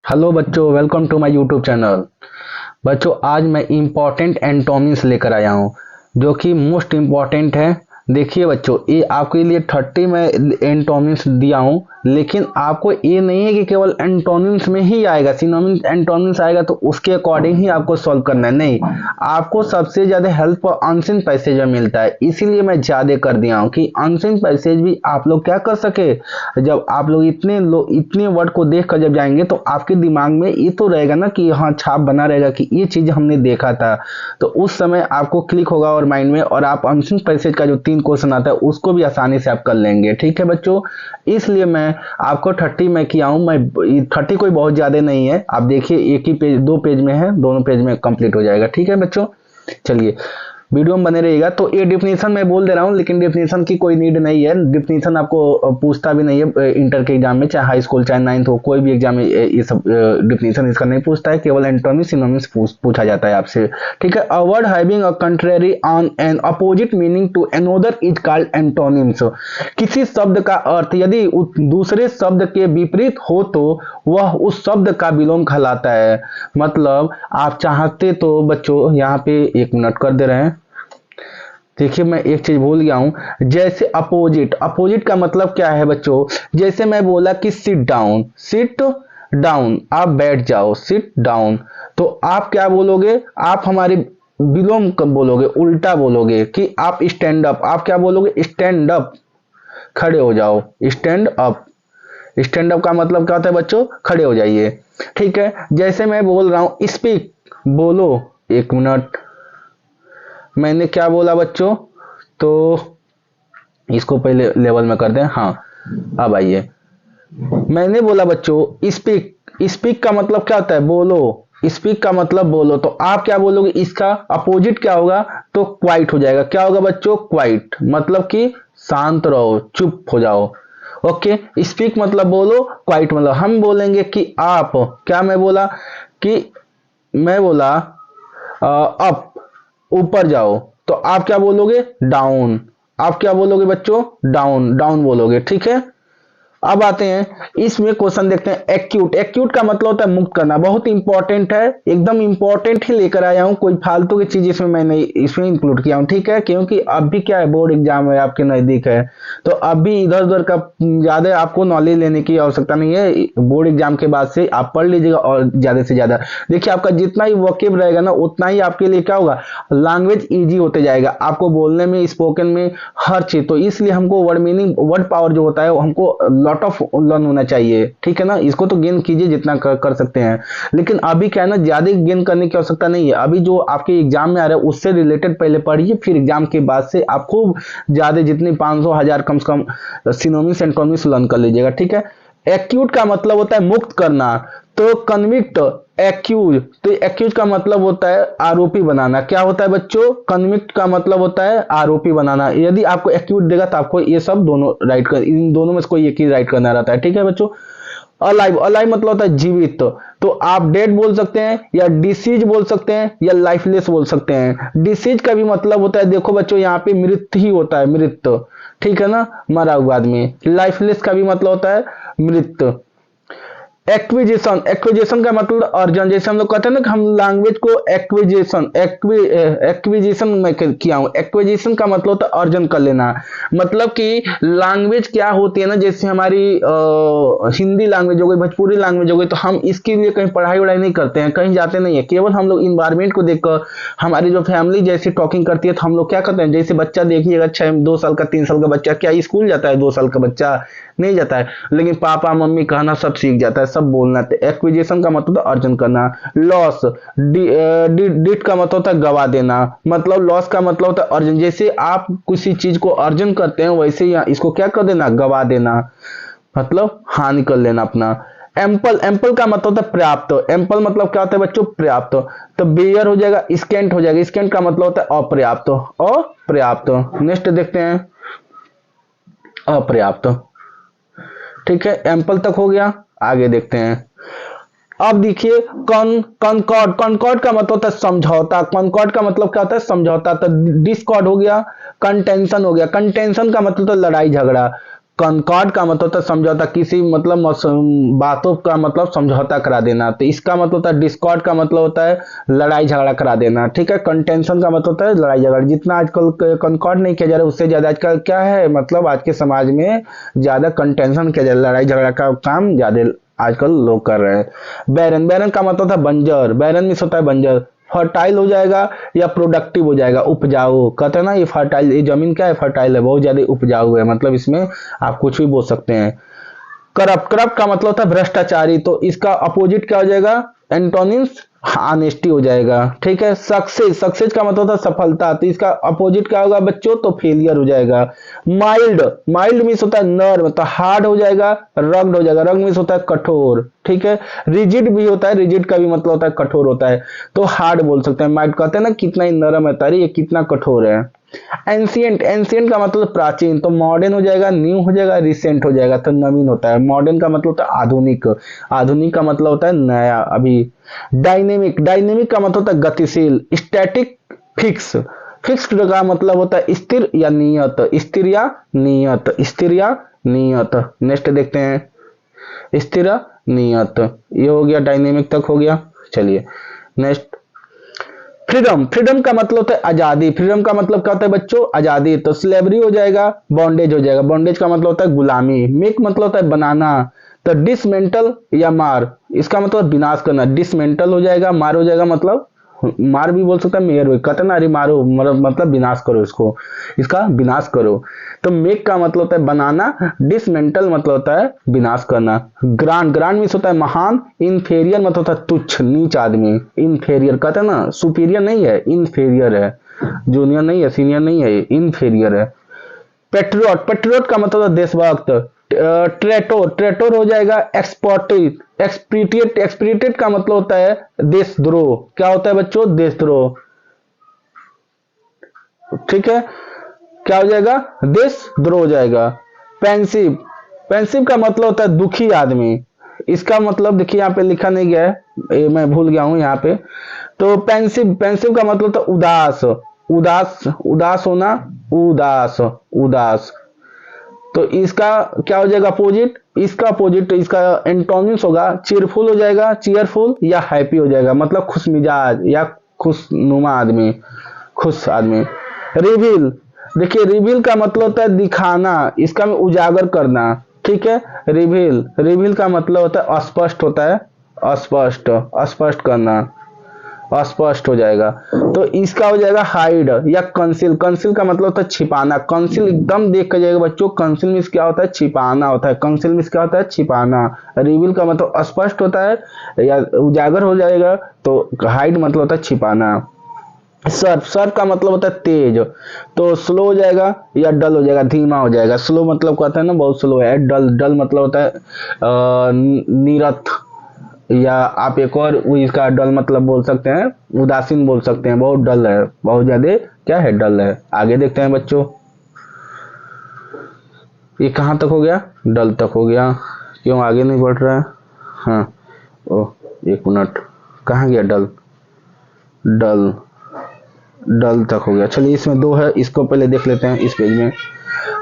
Hello बच्चों, welcome to my YouTube channel. बच्चों, आज मैं इम्पॉर्टेंट एंटोनिम्स लेकर आया हूँ जो कि मोस्ट इम्पॉर्टेंट है। देखिए बच्चों, ये आपके लिए 30 मैं एंटोनिम्स दिया हूँ, लेकिन आपको ये नहीं है कि केवल एंटोनिम्स में ही आएगा, सिनोनिम्स एंटोनिम्स आएगा तो उसके अकॉर्डिंग ही आपको सॉल्व करना है। नहीं, आपको सबसे ज्यादा हेल्प अनसीन पैसेज में मिलता है, इसीलिए मैं ज्यादा कर दिया हूँ कि अनसीन पैसेज भी आप लोग क्या कर सके। जब आप लोग इतने वर्ड को देख कर जब जाएंगे तो आपके दिमाग में ये तो रहेगा ना कि हाँ, छाप बना रहेगा कि ये चीज हमने देखा था। तो उस समय आपको क्लिक होगा और माइंड में, और आप अनसीन पैसेज का जो 3 क्वेश्चन आता है उसको भी आसानी से आप कर लेंगे। ठीक है बच्चों, इसलिए मैं आपको 30 में किया हूं। मैं 30 कोई बहुत ज्यादा नहीं है, आप देखिए एक ही पेज, 2 पेज में है, दोनों पेज में कंप्लीट हो जाएगा। ठीक है बच्चों, चलिए वीडियो में बने रहिएगा। तो ये डिफिनीशन मैं बोल दे रहा हूँ, लेकिन डिफिनीशन की कोई नीड नहीं है। डिफिनीशन आपको पूछता भी नहीं है इंटर के एग्जाम में, चाहे हाई स्कूल चाहे 9th हो, कोई भी एग्जाम में ये सब डिफिनीशन इसका नहीं पूछता है। केवल एंटोनिम्स सिनोनिम्स पूछा जाता है आपसे। ठीक है, a word having a contrary on an opposite meaning to another is called antonyms. किसी शब्द का अर्थ यदि दूसरे शब्द के विपरीत हो तो वह उस शब्द का विलोम कहलाता है। मतलब आप चाहते तो बच्चों, यहाँ पे 1 मिनट कर दे रहे हैं। देखिए, मैं एक चीज भूल गया हूं, जैसे अपोजिट, अपोजिट का मतलब क्या है बच्चों। जैसे मैं बोला कि सिट डाउन, सिट डाउन, आप बैठ जाओ, सिट डाउन, तो आप क्या बोलोगे, आप हमारे विलोम कब बोलोगे, उल्टा बोलोगे कि आप स्टैंड अप, आप क्या बोलोगे, स्टैंड अप, खड़े हो जाओ, स्टैंड अप। स्टैंड अप का मतलब क्या होता है बच्चों, खड़े हो जाइए। ठीक है, जैसे मैं बोल रहा हूं स्पीक, बोलो, 1 मिनट, मैंने क्या बोला बच्चों, तो इसको पहले लेवल में कर दें। हाँ, अब आइए, मैंने बोला बच्चों स्पीक, स्पीक का मतलब क्या होता है, बोलो, स्पीक का मतलब बोलो, तो आप क्या बोलोगे, इसका अपोजिट क्या होगा, तो क्वाइट हो जाएगा। क्या होगा बच्चों, क्वाइट, मतलब कि शांत रहो, चुप हो जाओ। ओके, स्पीक मतलब बोलो, क्वाइट मतलब हम बोलेंगे कि आप, क्या मैं बोला कि, मैं बोला अप, ऊपर जाओ, तो आप क्या बोलोगे, डाउन, आप क्या बोलोगे बच्चों, डाउन, डाउन बोलोगे। ठीक है, अब आते हैं इसमें क्वेश्चन देखते हैं। एक्यूट, एक्यूट का मतलब होता है मुक्त करना, बहुत इंपॉर्टेंट है, एकदम इंपॉर्टेंट ही लेकर आया हूं, कोई फालतू की चीज इसमें मैं नहीं इसमें इंक्लूड किया हूं। ठीक है, क्योंकि अभी क्या है, बोर्ड एग्जाम है, आपके नजदीक है, तो अभी इधर उधर का ज्यादा आपको नॉलेज लेने की आवश्यकता नहीं है। बोर्ड एग्जाम के बाद से आप पढ़ लीजिएगा, और ज्यादा से ज्यादा देखिए, आपका जितना ही वोकेब रहेगा ना, उतना ही आपके लिए क्या होगा, लैंग्वेज इजी होते जाएगा, आपको बोलने में, स्पोकन में, हर चीज। तो इसलिए हमको वर्ड मीनिंग, वर्ड पावर जो होता है, हमको लॉट ऑफ लर्न होना चाहिए। ठीक है ना, इसको तो गेन कीजिए जितना कर सकते हैं, लेकिन अभी क्या है ना, ज्यादा गेन करने की आवश्यकता नहीं है। अभी जो आपके एग्जाम में आ रहा है उससे रिलेटेड पहले पढ़िए, फिर एग्जाम के बाद से आप खूब ज्यादा, जितनी 500 1000 कम से कम सिनोनिम्स एंटोनिम्स लर्न कर लीजिएगा। ठीक है, एक्यूट का मतलब होता है मुक्त करना, तो कन्विक्ट, एक्यूज, तो एक्यूज का मतलब होता है आरोपी बनाना। क्या होता है बच्चों, कन्विक्ट का मतलब होता है आरोपी बनाना। यदि आपको एक्यूज देगा तो आपको ये सब दोनों राइट कर, इन दोनों में से कोई एक ही राइट करना रहता है। ठीक है बच्चों, अलाइव, अलाइव मतलब होता है जीवित, तो आप डेड बोल सकते हैं, या डिसीज बोल सकते हैं, या लाइफलेस बोल सकते हैं। डिसीज का भी मतलब होता है, देखो बच्चों, यहाँ पे मृत ही होता है, मृत, ठीक है ना, मरा हुआ आदमी। लाइफलेस का भी मतलब होता है मृत। एक्विजिशन, एक्विजिशन का मतलब अर्जन, जैसे हम लोग कहते हैं ना कि हम लैंग्वेज को एक्विजिशन, एक्विजिशन में किया हूं। एक्विजिशन का मतलब होता है अर्जन कर लेना, मतलब कि लैंग्वेज क्या होती है ना, जैसे हमारी हिंदी लैंग्वेज हो गई, भोजपुरी लैंग्वेज हो गई, तो हम इसके लिए कहीं पढ़ाई वढ़ाई नहीं करते हैं, कहीं जाते नहीं है, केवल हम लोग इन्वायरमेंट को देखकर, हमारी जो फैमिली जैसे टॉकिंग करती है, तो हम लोग क्या करते हैं, जैसे बच्चा देखिएगा, 2 साल का 3 साल का बच्चा क्या स्कूल जाता है, 2 साल का बच्चा नहीं जाता है, लेकिन पापा मम्मी कहना सब सीख जाता है, सब बोलना। तो एक्विजिशन का मतलब है अर्जन करना। लॉस, डिट का मतलब होता है गवा देना, मतलब लॉस का मतलब होता है अर्जन, जैसे आप किसी चीज को अर्जन करते हैं, वैसे ही इसको क्या कर देना, गवा देना, मतलब हानि कर लेना अपना। एम्पल, एम्पल का मतलब होता है पर्याप्त, एम्पल मतलब क्या होता है बच्चों, पर्याप्त, तो बेयर हो जाएगा, स्कैंट हो जाएगा, स्कैंट का मतलब होता है अपर्याप्त, अपर्याप्त। नेक्स्ट देखते हैं, अपर्याप्त। ठीक है, एम्पल तक हो गया, आगे देखते हैं। अब देखिए, कॉनकॉर्ड, कॉनकॉर्ड का मतलब होता है समझौता, कॉनकॉर्ड का मतलब क्या होता है, समझौता। तो डिस्कॉर्ड हो गया, कंटेंशन हो गया, कंटेंशन का मतलब तो लड़ाई झगड़ा, कॉन्कॉर्ड का मतलब होता है समझौता, किसी मतलब बातों का मतलब समझौता करा देना। तो इसका मतलब होता है डिस्कॉर्ड का मतलब होता है लड़ाई झगड़ा करा देना, ठीक है। कंटेंशन का मतलब होता है लड़ाई झगड़ा। जितना आजकल कॉन्कॉर्ड नहीं किया जा रहा है उससे ज्यादा आजकल क्या है, मतलब आज के समाज में ज्यादा कंटेंशन किया जा रहा है, लड़ाई झगड़ा का काम ज्यादा आजकल लोग कर रहे हैं। बैरन, बैरन का मतलब होता है बंजर, बैरन मीन्स होता है बंजर। फर्टाइल हो जाएगा या प्रोडक्टिव हो जाएगा, उपजाऊ। कहते हैं ना ये फर्टाइल, ये जमीन क्या है, फर्टाइल है, बहुत ज्यादा उपजाऊ है, मतलब इसमें आप कुछ भी बोल सकते हैं। करप्ट, करप्ट का मतलब होता है भ्रष्टाचारी, तो इसका अपोजिट क्या हो जाएगा, एंटोनिम्स ऑनेस्टी हो जाएगा, ठीक है। सक्सेस, सक्सेस का मतलब होता है सफलता, तो इसका अपोजिट क्या होगा बच्चों, तो फेलियर हो जाएगा। माइल्ड, माइल्ड मीन्स होता है नर्म, तो हार्ड हो जाएगा, रग्ड हो जाएगा, रग्ड मीन्स होता है कठोर, ठीक है। रिजिड भी होता है, रिजिड का भी मतलब होता है कठोर होता है, तो हार्ड बोल सकते हैं। माइल्ड कहते हैं ना कितना ही नरम है, तारी ये कितना कठोर है। एंशियंट, एंशियंट का मतलब प्राचीन, तो मॉडर्न हो जाएगा, न्यू हो जाएगा, रिसेंट हो जाएगा, तो नवीन होता है। मॉडर्न का मतलब होता है आधुनिक, आधुनिक का मतलब होता है नया, अभी। डायनेमिक, डायनेमिक का मतलब होता है गतिशील। स्टैटिक, फिक्स, फिक्स्ड का मतलब होता है स्थिर या नियत, स्थिर या नियत, स्थिर या नियत। नेक्स्ट देखते हैं स्थिर नियत, ये हो गया, डायनेमिक तक हो गया। चलिए नेक्स्ट, फ्रीडम, फ्रीडम का मतलब होता है आजादी, फ्रीडम का मतलब क्या होता है बच्चों, आजादी, तो स्लेवरी हो जाएगा, बॉन्डेज हो जाएगा, बॉन्डेज का मतलब होता है गुलामी। मेक मतलब होता है बनाना, तो डिसमेंटल या मार, इसका मतलब विनाश करना, डिसमेंटल हो जाएगा, मार हो जाएगा, मतलब मार भी बोल सकता है, मेयर भी कहते ना, अरे मारो, मतलब विनाश करो इसको, इसका विनाश करो। तो मेक का मतलब होता है बनाना, डिसमेंटल मतलब होता है विनाश करना। ग्रांड, ग्रांड मीन्स होता है महान। इनफेरियर मतलब होता है तुच्छ, नीच आदमी। इनफेरियर कहते हैं ना, सुपीरियर नहीं है, इनफेरियर है, जूनियर नहीं है, सीनियर नहीं है, इनफेरियर है। पेट्रियट, पेट्रियट का मतलब है देशभक्त। ट्रेटोर, ट्रेटोर हो जाएगा एक्सपोर्टेड, एक्सप्रीटिएट, एक्सप्रीटिएट का मतलब होता है देशद्रोह। क्या होता है बच्चों, देशद्रोह, ठीक है। क्या हो जाएगा, देशद्रोह हो जाएगा। पेंसिव, पेंसिव का मतलब होता है दुखी आदमी। इसका मतलब देखिए यहाँ पे लिखा नहीं गया है, ये मैं भूल गया हूं यहाँ पे। तो पेंसिव, पेंसिव का मतलब होता है उदास, उदास, उदास होना, उदास, उदास। तो इसका क्या हो जाएगा अपोजिट, इसका अपोजिट, इसका एंटोनिम्स होगा चीयरफुल हो जाएगा, चीयरफुल या हैप्पी हो जाएगा, मतलब खुश मिजाज या खुशनुमा आदमी, खुश आदमी। रिवील, देखिए रिवील का मतलब होता है दिखाना, इसका में उजागर करना, ठीक है। रिवील, रिवील का मतलब होता है अस्पष्ट होता है, अस्पष्ट, अस्पष्ट करना, अस्पष्ट हो जाएगा। तो इसका हो जाएगा हाइड या कंसील, कंसील का मतलब होता है छिपाना। कंसील एकदम देख कर जाएगा बच्चों, कंसील मीन्स क्या होता है, छिपाना होता है, कंसील मीन्स क्या होता है, छिपाना। रिवील का मतलब स्पष्ट होता है या उजागर हो जाएगा, तो हाइड मतलब होता है छिपाना। सर्फ, सर्फ का मतलब होता है तेज, तो स्लो हो जाएगा या डल हो जाएगा, धीमा हो जाएगा। स्लो मतलब कहते हैं ना बहुत स्लो है, डल, डल मतलब होता है नीरथ, या आप एक और इसका डल मतलब बोल सकते हैं, उदासीन बोल सकते हैं, बहुत डल है, बहुत ज्यादा क्या है, डल है। आगे देखते हैं बच्चों, ये कहाँ तक हो गया, डल तक हो गया, क्यों आगे नहीं बढ़ रहा है। हाँ, ओह एक मिनट, कहाँ गया डल, डल, डल तक हो गया। चलिए इसमें दो है, इसको पहले देख लेते हैं इस पेज में।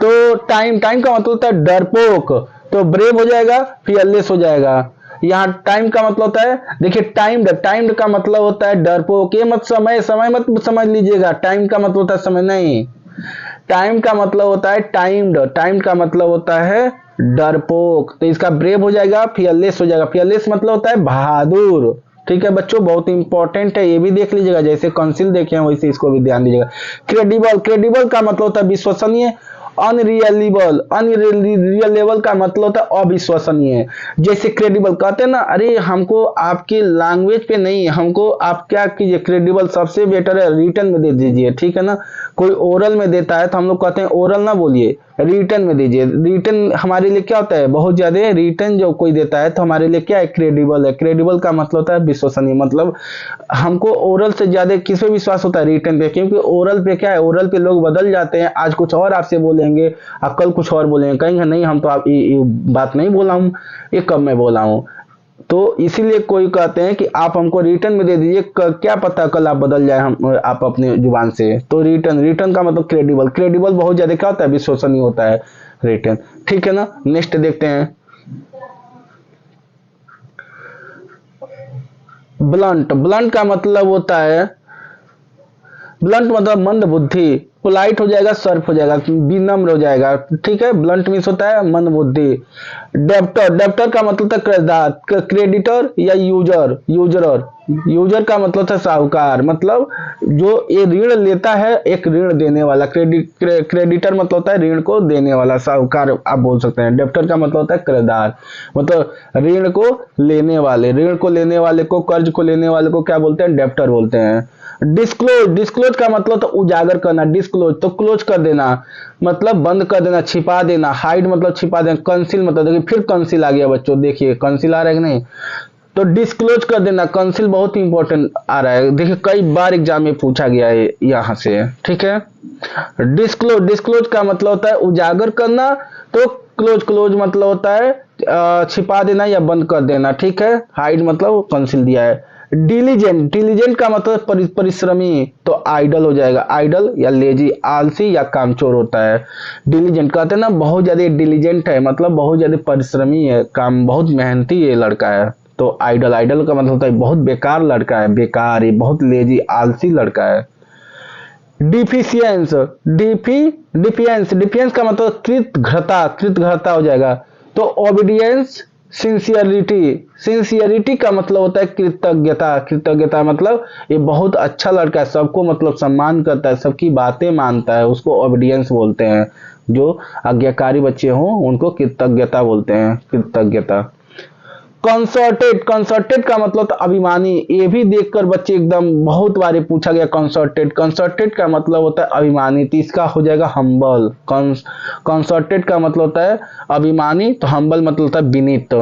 तो टाइम, टाइम का मतलब होता है डरपोक, तो ब्रेव हो जाएगा, फियरलेस हो जाएगा। यहाँ टाइम का मतलब होता है, देखिए टाइम्ड, टाइम्ड का मतलब होता है डरपोक, ये मत समय, समय मत समझ लीजिएगा, टाइम का मतलब होता है समय नहीं, टाइम का मतलब होता है टाइम्ड, टाइम का मतलब होता है डरपोक। तो इसका ब्रेव हो जाएगा, फियरलेस हो जाएगा, फियरलेस मतलब होता है बहादुर, ठीक है बच्चों, बहुत इंपॉर्टेंट है, ये भी देख लीजिएगा, जैसे कंसिल देखे हैं वैसे इसको भी ध्यान दीजिएगा। क्रेडिबल, क्रेडिबल का मतलब होता है विश्वसनीय। अनरियलेबल, अनरियलेबल का मतलब होता है अविश्वसनीय। जैसे क्रेडिबल कहते हैं ना, अरे हमको आपकी लैंग्वेज पे नहीं, हमको आप क्या कीजिए, क्रेडिबल सबसे बेटर है रिटर्न में दे दीजिए, ठीक है ना। कोई ओरल में देता है तो हम लोग कहते हैं ओरल ना बोलिए, रिटर्न में दीजिए। रिटर्न हमारे लिए क्या होता है, बहुत ज्यादा रिटर्न जो कोई देता है तो हमारे लिए क्या है, क्रेडिबल है। क्रेडिबल का मतलब होता है विश्वसनीय, मतलब हमको ओरल से ज्यादा किस पे विश्वास होता है, रिटर्न पे, क्योंकि ओरल पे क्या है, ओरल पे लोग बदल जाते हैं, आज कुछ और आपसे बोलेंगे, कल कुछ और बोलेंगे, कहेंगे नहीं हम तो आप ये बात नहीं बोला हूँ, ये कब मैं बोला हूँ। तो इसीलिए कोई कहते हैं कि आप हमको रिटर्न में दे दीजिए, क्या पता कल आप बदल जाए, हम आप अपनी जुबान से। तो रिटर्न का मतलब क्रेडिबल, बहुत ज्यादा क्या होता है, विश्वसनीय होता है रिटर्न। ठीक है ना, नेक्स्ट देखते हैं। ब्लंट का मतलब होता है, ब्लंट मतलब मंद बुद्धि, पोलाइट हो जाएगा, सर्फ हो जाएगा, विनम्र हो जाएगा। ठीक है, ब्लंट मीन्स होता है मंद बुद्धि। डेप्टर का मतलब था कर्जदार, क्रेडिटर या यूजर का मतलब था साहूकार, मतलब जो ये ऋण लेता है, एक ऋण देने वाला। क्रेडिटर मतलब होता है ऋण को देने वाला, साहूकार आप बोल सकते हैं। डेप्टर का मतलब होता है कर्जदार, मतलब ऋण को लेने वाले को, कर्ज को लेने वाले को क्या बोलते हैं, डेप्टर बोलते हैं। डिस्क्लोज का मतलब तो उजागर करना, डिस्क्लोज तो क्लोज कर देना, मतलब बंद कर देना, छिपा देना। हाइड मतलब छिपा देना। कंसील मतलब, देखिए फिर कंसील आ गया बच्चों, देखिए कंसील आ रहा है कि नहीं। तो डिस्क्लोज कर देना, कंसील बहुत इंपॉर्टेंट आ रहा है, देखिए कई बार एग्जाम में पूछा गया है यहाँ से। ठीक है, डिस्क्लोज का मतलब होता है उजागर करना, तो क्लोज मतलब होता है छिपा देना या बंद कर देना। ठीक है, हाइड मतलब कंसील दिया है। डिलीजेंट का मतलब परिश्रमी, तो आइडल हो जाएगा, आइडल या लेजी, आलसी या कामचोर होता है। डिलीजेंट कहते हैं ना, बहुत ज्यादा डिलीजेंट है, मतलब बहुत ज्यादा परिश्रमी है, काम बहुत मेहनती ये लड़का है। तो आइडल का मतलब होता है बहुत बेकार लड़का है, बेकार, ये बहुत लेजी आलसी लड़का है। डिफियंस का मतलब कृतघ्रता हो जाएगा। तो ओबीडियंस, सिंसियरिटी का मतलब होता है कृतज्ञता मतलब ये बहुत अच्छा लड़का है, सबको मतलब सम्मान करता है, सबकी बातें मानता है, उसको ओबीडियंस बोलते हैं। जो आज्ञाकारी बच्चे हों उनको कृतज्ञता बोलते हैं, कृतज्ञता। कंसर्टेड का मतलब तो अभिमानी, ये भी देखकर बच्चे एकदम बहुत बार पूछा गया। कंसर्टेड का मतलब होता है अभिमानी, तो इसका हो जाएगा हम्बल। कंसर्टेड का मतलब होता है अभिमानी, तो हम्बल मतलब होता है विनीत।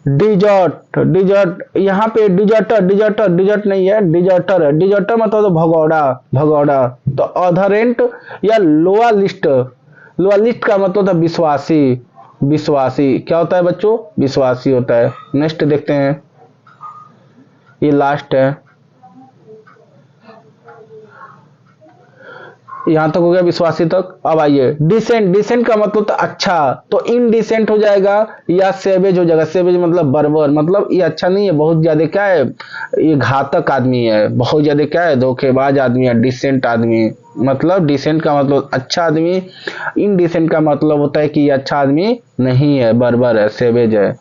डिजर्ट यहाँ पे डिजर्ट नहीं है, डिजर्टर है। डिजर्टर मतलब तो भगौड़ा। तो अधरेंट या लोअलिस्ट का मतलब था विश्वासी क्या होता है बच्चों, विश्वासी होता है। नेक्स्ट देखते हैं, ये लास्ट है, यहां तक हो गया विश्वासी तक। अब आइए डिसेंट का मतलब तो अच्छा, तो इनडिसेंट हो जाएगा या सेवेज हो जाएगा। सेवेज मतलब बर्बर, मतलब ये अच्छा नहीं है, बहुत ज्यादा क्या है, ये घातक आदमी है, बहुत ज्यादा क्या है, धोखेबाज आदमी है। डिसेंट आदमी मतलब, डिसेंट का मतलब अच्छा आदमी, इनडिसेंट का मतलब होता है कि ये अच्छा आदमी नहीं है, बर्बर है, सेवेज है।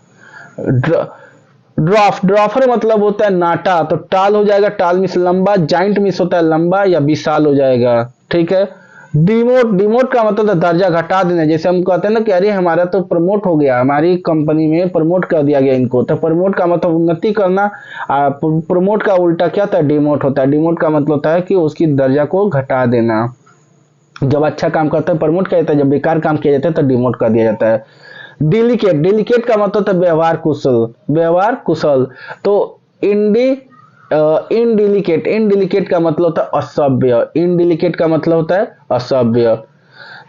ड्रॉफर मतलब होता है नाटा, तो टाल हो जाएगा, टाल मिस लंबा, जाइंट मिस होता है लंबा या विशाल हो जाएगा। ठीक है, डिमोट का मतलब दर्जा घटा देना, जैसे हम कहते हैं ना कि अरे हमारा तो प्रमोट हो गया, हमारी कंपनी में प्रमोट कर दिया गया इनको, तो प्रमोट का मतलब उन्नति करना। प्रमोट का उल्टा क्या होता है, डिमोट होता है। डिमोट का मतलब होता है कि उसकी दर्जा को घटा देना। जब अच्छा काम करता है प्रमोट किया जाता है, जब बेकार काम किया जाता है तो डिमोट कर दिया जाता है। डेलिकेट का मतलब था व्यवहार कुशल। तो इंडी इनडिलिकेट का मतलब होता है असभ्य, इनडिलिकेट का मतलब होता है असभ्य।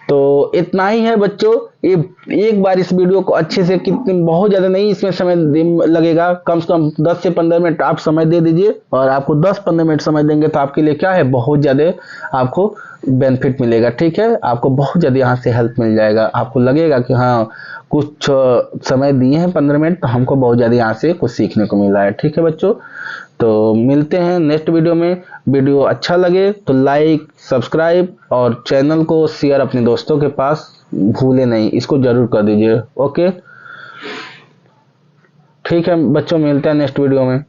तो इतना ही है बच्चों, ये एक बार इस वीडियो को अच्छे से, कितने बहुत ज्यादा नहीं इसमें समय लगेगा, कम से कम 10 से 15 मिनट आप समय दे दीजिए, और आपको 10-15 मिनट समय देंगे तो आपके लिए क्या है, बहुत ज्यादा आपको बेनिफिट मिलेगा। ठीक है, आपको बहुत ज्यादा यहाँ से हेल्प मिल जाएगा, आपको लगेगा कि हाँ कुछ समय दिए हैं 15 मिनट, तो हमको बहुत ज्यादा यहाँ से कुछ सीखने को मिला है। ठीक है बच्चों, तो मिलते हैं नेक्स्ट वीडियो में। वीडियो अच्छा लगे तो लाइक, सब्सक्राइब और चैनल को शेयर अपने दोस्तों के पास भूले नहीं, इसको जरूर कर दीजिए। ओके, ठीक है बच्चों, मिलते हैं नेक्स्ट वीडियो में।